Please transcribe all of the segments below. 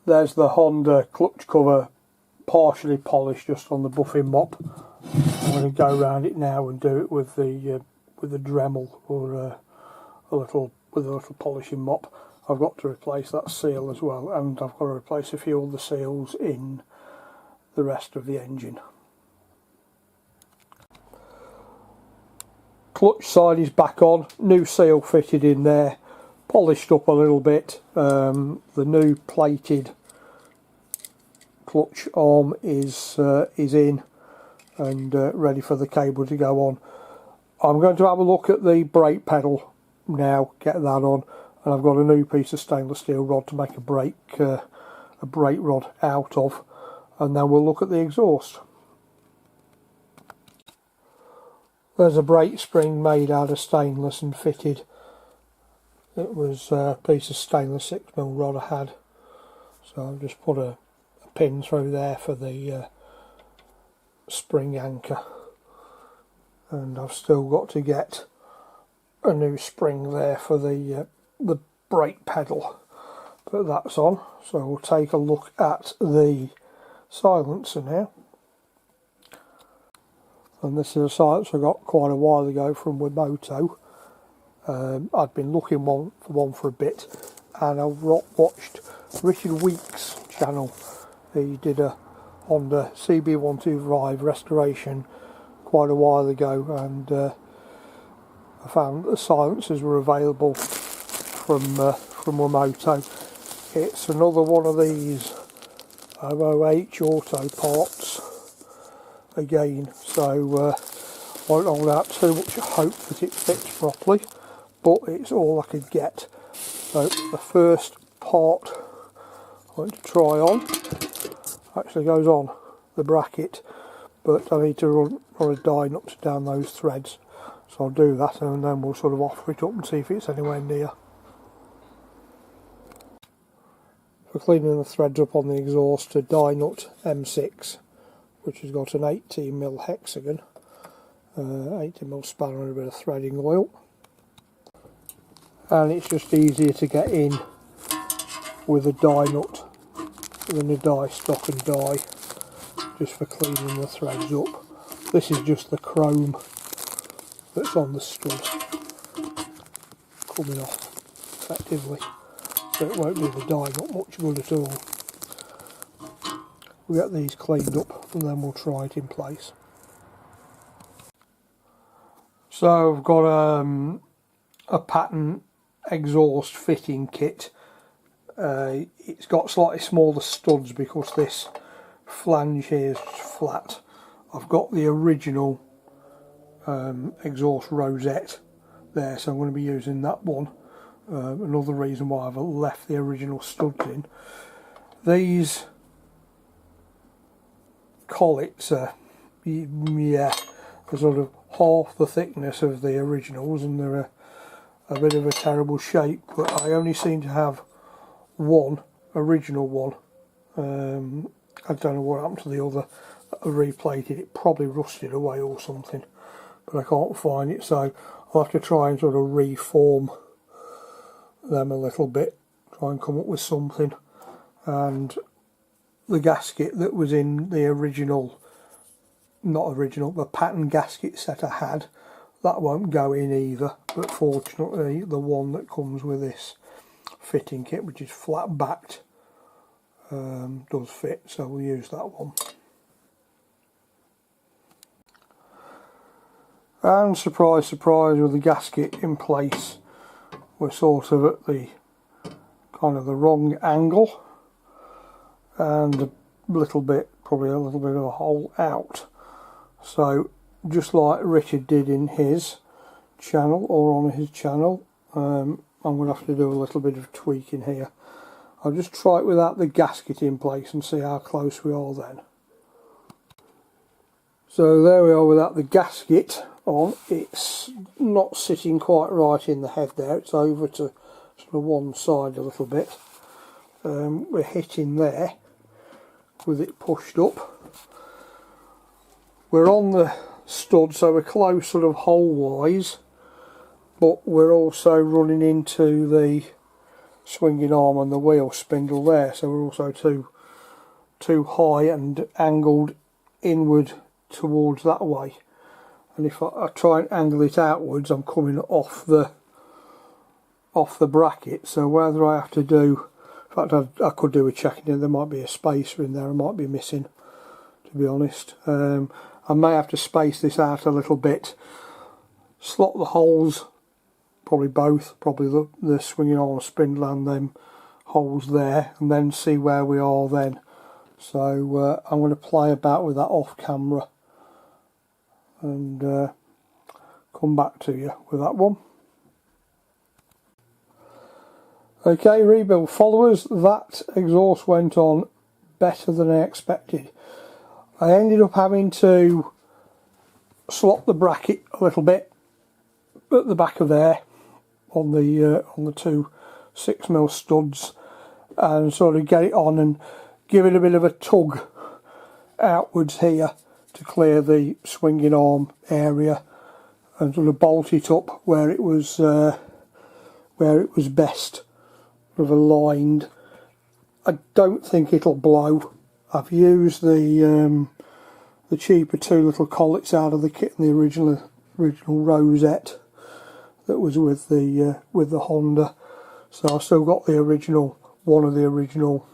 There's the Honda clutch cover partially polished just on the buffing mop. I'm going to go around it now and do it with the Dremel or a little polishing mop. I've got to replace that seal as well, and I've got to replace a few other seals in the rest of the engine. Clutch side is back on, new seal fitted in there, polished up a little bit. The new plated clutch arm is in and ready for the cable to go on. I'm going to have a look at the brake pedal now, get that on, and I've got a new piece of stainless steel rod to make a brake rod out of, and then we'll look at the exhaust. There's a brake spring made out of stainless and fitted. It was a piece of stainless 6mm rod I had, so I've just put a pin through there for the spring anchor, and I've still got to get a new spring there for the brake pedal, but that's on. So we'll take a look at the silencer now. And this is a silencer I got quite a while ago from Wimoto. I'd been looking for one for a bit, and I've watched Richard Weeks' channel. He did a Honda CB125 restoration quite a while ago, and I found that the silencers were available from Wimoto. It's another one of these OOH auto parts again, so I won't hold out too much hope that it fits properly, but it's all I could get. So the first part I'm going to try on actually goes on the bracket, but I need to run a die nut down those threads, so I'll do that and then we'll sort of offer it up and see if it's anywhere near. For cleaning the threads up on the exhaust, a die nut M6, which has got an 18mm hexagon, 18mm spanner and a bit of threading oil, and it's just easier to get in with a die nut than a die stock and die, just for cleaning the threads up. This is just the chrome that's on the stud coming off effectively, so it won't do the die nut much good at all. We'll get these cleaned up and then we'll try it in place. So I've got a pattern exhaust fitting kit. It's got slightly smaller studs because this flange here is flat. I've got the original exhaust rosette there, so I'm going to be using that one. Another reason why I've left the original studs in. These collets are, yeah, they're sort of half the thickness of the originals, and they're a bit of a terrible shape, but I only seem to have one original one. I don't know what happened to the other. I replated it, probably rusted away or something, but I can't find it, so I'll have to try and sort of reform them a little bit, try and come up with something. And the gasket that was in the original, the pattern gasket set I had, that won't go in either, but fortunately the one that comes with this fitting kit, which is flat backed, does fit, so we'll use that one. And surprise surprise, with the gasket in place, we're sort of at the kind of the wrong angle, and probably a little bit of a hole out. So just like Richard did in his channel, or on his channel, I'm going to have to do a little bit of tweaking here. I'll just try it without the gasket in place and see how close we are then. So there we are without the gasket on. It's not sitting quite right in the head there, it's over to sort of one side a little bit. We're hitting there with it pushed up. We're on the stud, so we're close sort of hole wise, but we're also running into the swinging arm and the wheel spindle there, so we're also too high and angled inward towards that way. And if I try and angle it outwards, I'm coming off the bracket. So whether I have to do, in fact I could do a checking in, there might be a spacer in there I might be missing, to be honest. I may have to space this out a little bit, slot the holes, probably both, probably the swinging arm spindle and them holes there, and then see where we are then. So I'm going to play about with that off camera and come back to you with that one. Okay, rebuild followers, that exhaust went on better than I expected. I ended up having to slot the bracket a little bit at the back of there on the two 6mm studs and sort of get it on and give it a bit of a tug outwards here to clear the swinging arm area and sort of bolt it up where it was best, sort of aligned. I don't think it'll blow. I've used the cheaper two little collets out of the kit in the original rosette that was with the Honda. So I've still got the original, one of the original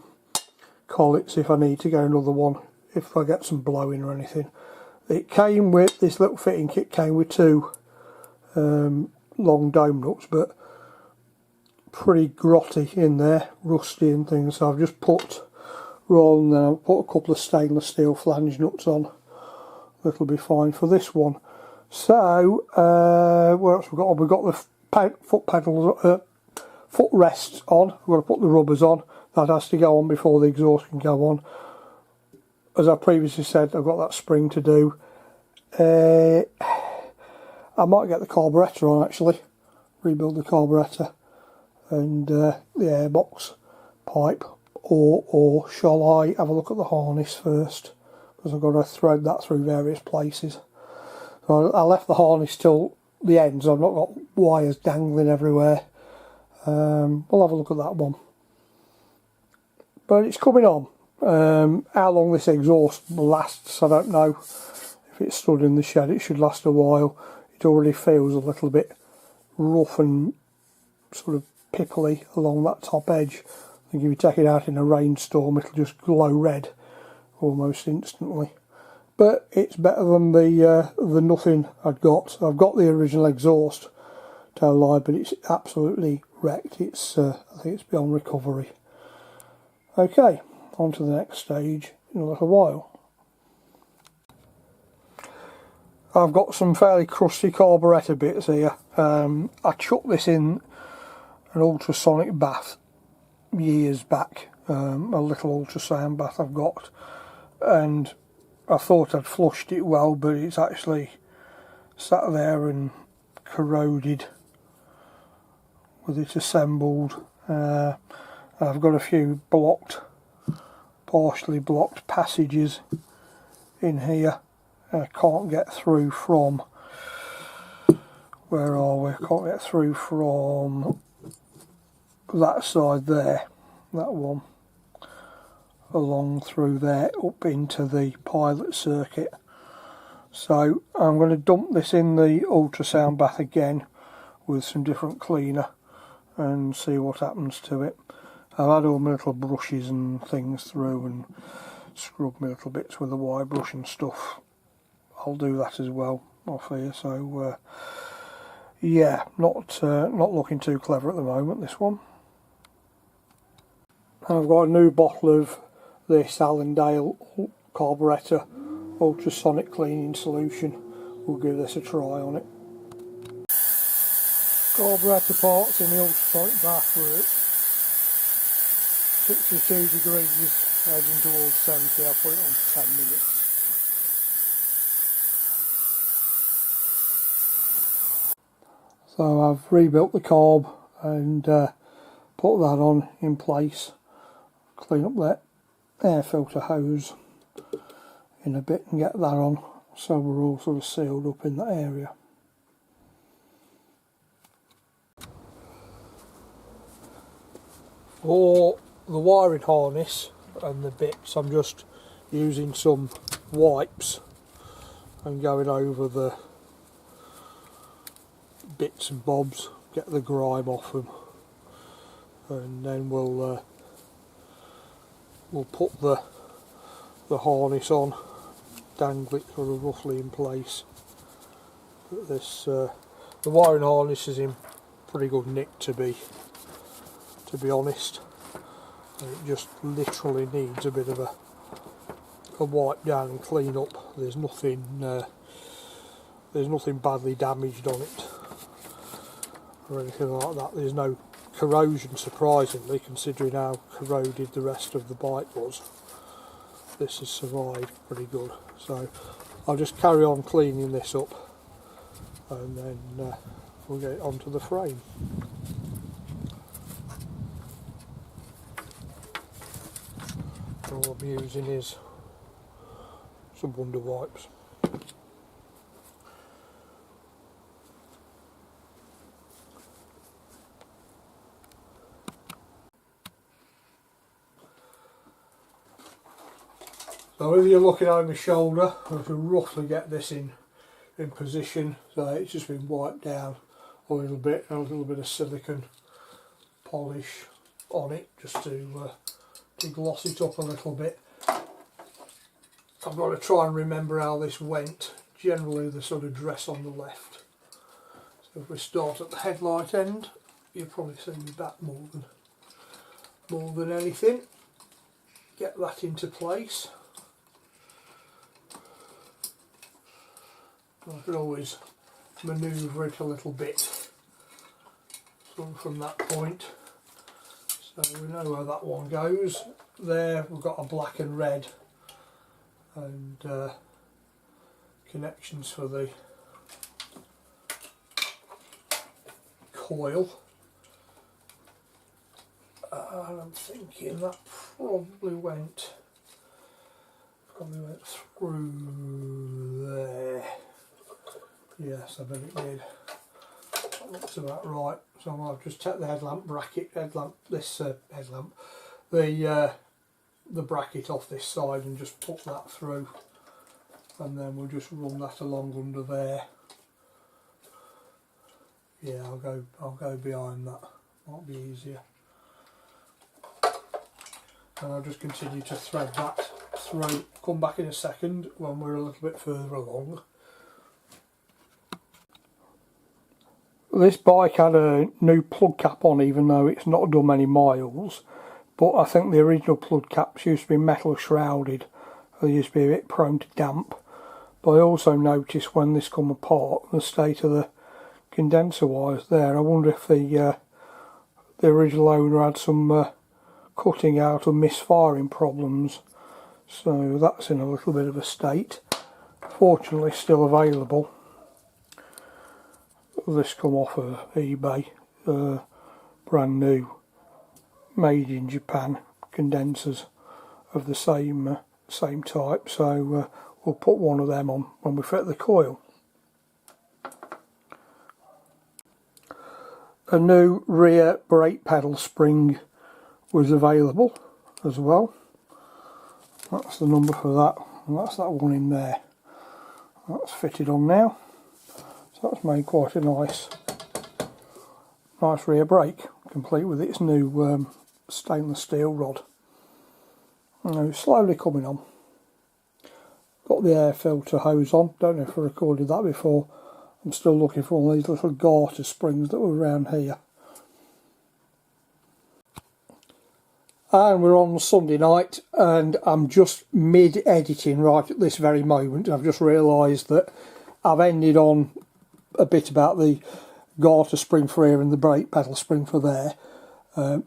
collets if I need to go another one if I get some blowing or anything. It came with, this little fitting kit came with two long dome nuts, but pretty grotty in there, rusty and things, so I've just put, rather than I've put a couple of stainless steel flange nuts on. That'll be fine for this one. So what else we've got? We've got the foot pedals, foot rests on. We're going to put the rubbers on. That has to go on before the exhaust can go on. As I previously said, I've got that spring to do. I might get the carburettor on actually, rebuild the carburettor and the airbox pipe, or shall I have a look at the harness first, because I've got to thread that through various places. So I left the harness till the end, so I've not got wires dangling everywhere. We'll have a look at that one. But it's coming on. How long this exhaust lasts, I don't know. If it's stood in the shed, it should last a while. It already feels a little bit rough and sort of pipply along that top edge. I think if you take it out in a rainstorm, it'll just glow red almost instantly. But it's better than the nothing I'd got. I've got the original exhaust, tell a lie, but it's absolutely wrecked. It's I think it's beyond recovery. Okay, on to the next stage in a little while. I've got some fairly crusty carburettor bits here. I chucked this in an ultrasonic bath years back, a little ultrasound bath I've got, and I thought I'd flushed it well, but it's actually sat there and corroded with it assembled. I've got a few partially blocked passages in here. I can't get through from, where are we? I can't get through from that side there, that one, along through there up into the pilot circuit. So I'm going to dump this in the ultrasound bath again with some different cleaner and see what happens to it. I've had all my little brushes and things through and scrubbed my little bits with a wire brush and stuff. I'll do that as well off here. So yeah, not looking too clever at the moment, this one. I've got a new bottle of this Allendale carburettor ultrasonic cleaning solution. We'll give this a try on it. Carburettor parts in the ultrasonic bath were at 62 degrees, edging towards 70. I'll put it on for 10 minutes. So I've rebuilt the carb and put that on in place. Clean up that air filter hose in a bit and get that on, so we're all sort of sealed up in that area. For the wiring harness and the bits, I'm just using some wipes and going over the bits and bobs, get the grime off them, and then we'll put the harness on, dangle it sort of roughly in place. But this the wiring harness is in pretty good nick to be honest. And it just literally needs a bit of a wipe down and clean up. There's nothing badly damaged on it or anything like that. There's no corrosion, surprisingly, considering how corroded the rest of the bike was. This has survived pretty good, so I'll just carry on cleaning this up and then we'll get it onto the frame. All I'm using is some Wonder wipes. So if you're looking over my shoulder, I can roughly get this in position. So it's just been wiped down a little bit, and a little bit of silicone polish on it just to gloss it up a little bit. I've got to try and remember how this went. Generally the sort of dress on the left. So if we start at the headlight end, you'll probably see me back more than anything. Get that into place. I can always manoeuvre it a little bit from that point. So we know where that one goes. There we've got a black and red and connections for the coil. And I'm thinking that probably went through there. Yes, I bet it did. That looks about right. So I'll just take the headlamp bracket, the bracket off this side and just put that through, and then we'll just run that along under there. Yeah, I'll go behind that. Might be easier. And I'll just continue to thread that through. Come back in a second when we're a little bit further along. This bike had a new plug cap on, even though it's not done many miles, but I think the original plug caps used to be metal shrouded. They used to be a bit prone to damp. But I also noticed when this come apart, the state of the condenser wires there. I wonder if the original owner had some cutting out or misfiring problems. So that's in a little bit of a state. Fortunately still available. This come off of eBay, brand new, made in Japan, condensers of the same type, so we'll put one of them on when we fit the coil. A new rear brake pedal spring was available as well. That's the number for that, and that's that one in there. That's fitted on now. That's made quite a nice rear brake, complete with its new stainless steel rod. Now, slowly coming on. Got the air filter hose on. Don't know if I recorded that before. I'm still looking for one of these little garter springs that were around here. And we're on Sunday night, and I'm just mid-editing right at this very moment. I've just realised that I've ended on a bit about the garter spring for here and the brake pedal spring for there.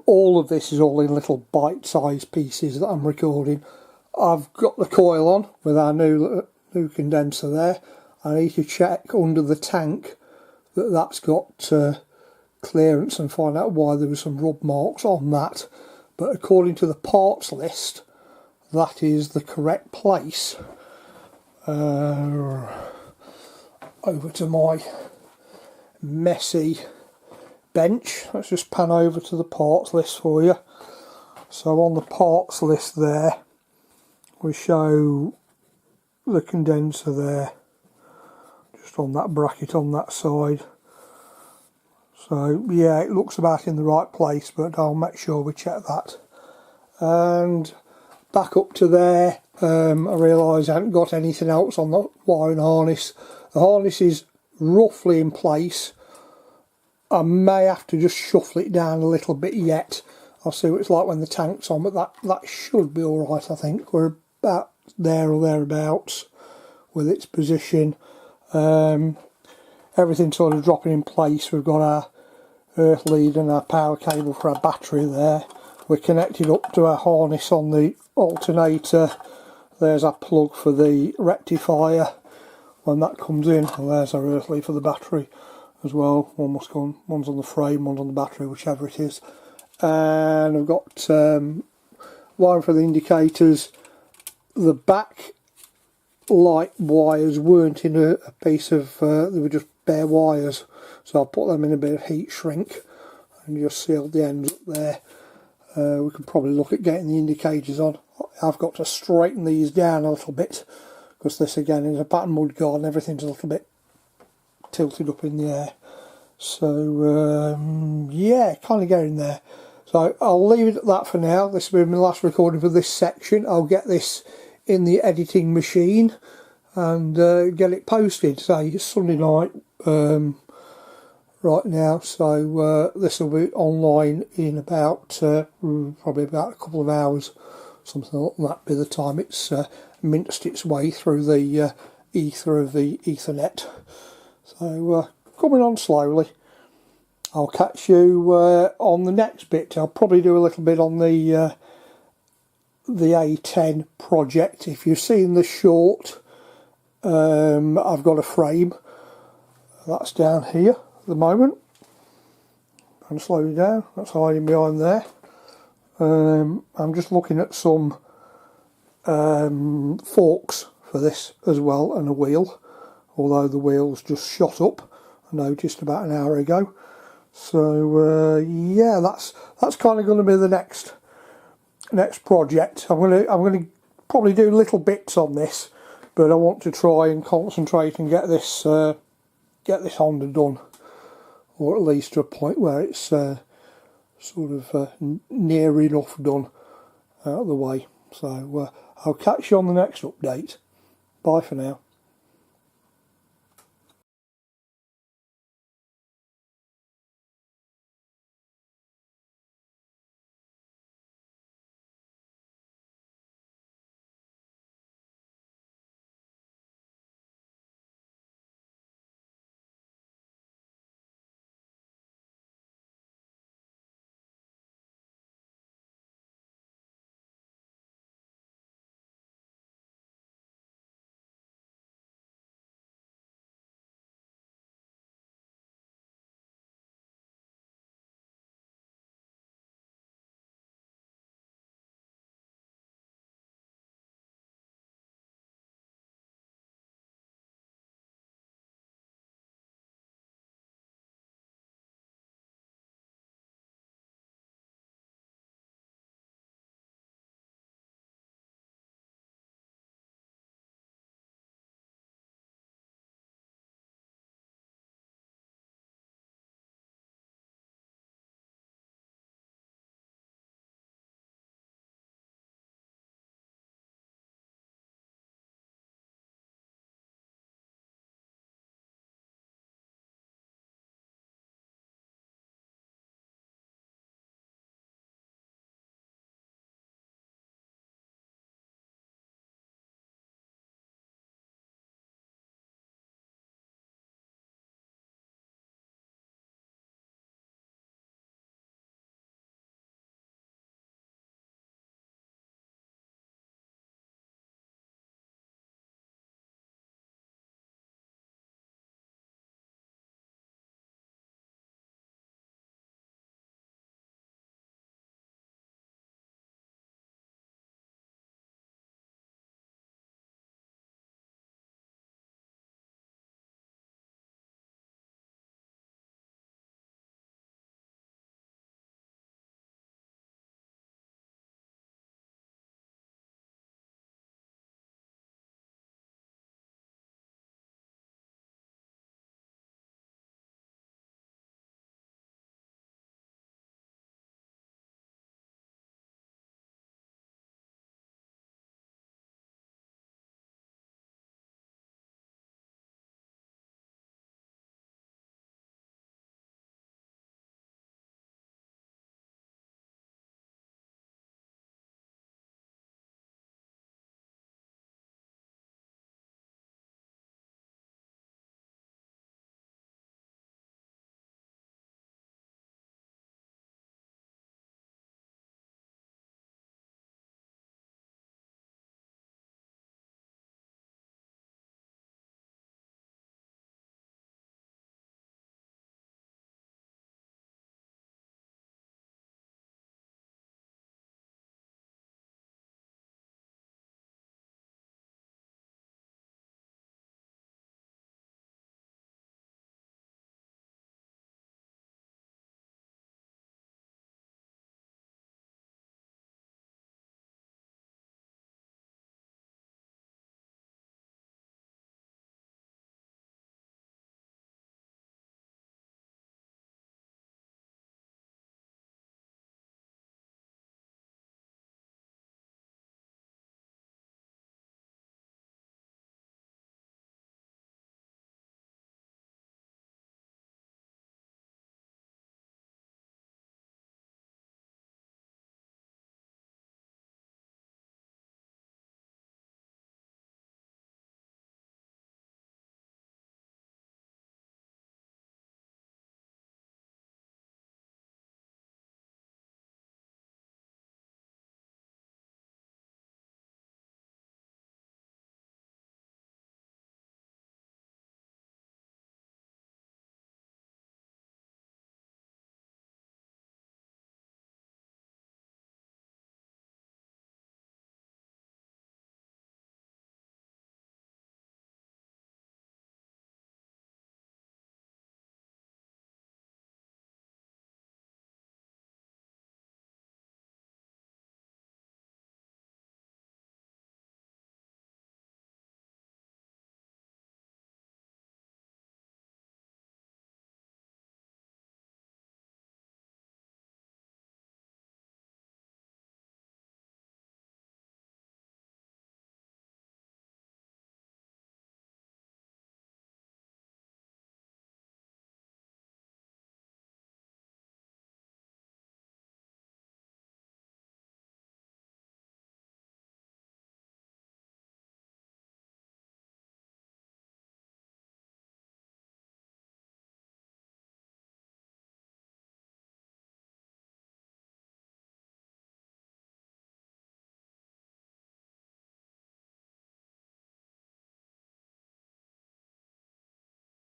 All of this is all in little bite-sized pieces that I'm recording. I've got the coil on with our new condenser there. I need to check under the tank that that's got clearance and find out why there were some rub marks on that. But according to the parts list, that is the correct place. Over to my messy bench. Let's just pan over to the parts list for you. So on the parts list there, we show the condenser there, just on that bracket on that side. So yeah, it looks about in the right place, but I'll make sure we check that. And back up to there, I realise I haven't got anything else on the wiring harness. The harness is roughly in place. I may have to just shuffle it down a little bit yet. I'll see what it's like when the tank's on, but that should be alright, I think. We're about there or thereabouts with its position. Everything sort of dropping in place. We've got our earth lead and our power cable for our battery there. We're connected up to our harness on the alternator. There's our plug for the rectifier when that comes in, and there's our earth lead for the battery as well. One's on the frame, one's on the battery, whichever it is. And I've got wiring for the indicators. The back light wires weren't in a piece of, they were just bare wires, so I'll put them in a bit of heat shrink and just sealed the ends up there. We can probably look at getting the indicators on. I've got to straighten these down a little bit because this again is a pattern mud guard and everything's a little bit tilted up in the air. So yeah, kind of getting there. So I'll leave it at that for now. This will be my last recording for this section. I'll get this in the editing machine and get it posted. Say it's Sunday night right now, so this will be online in about probably about a couple of hours, something like that, by the time it's minced its way through the ether of the Ethernet. So coming on slowly. I'll catch you on the next bit. I'll probably do a little bit on the A10 project. If you've seen the short, I've got a frame that's down here at the moment. I'm slowing down, that's hiding behind there. I'm just looking at some forks for this as well, and a wheel, although the wheel's just shot up, I noticed about an hour ago. So yeah, that's kind of going to be the next project. I'm going to probably do little bits on this, but I want to try and concentrate and get this Honda done, or at least to a point where it's sort of near enough done out of the way. So I'll catch you on the next update. Bye for now.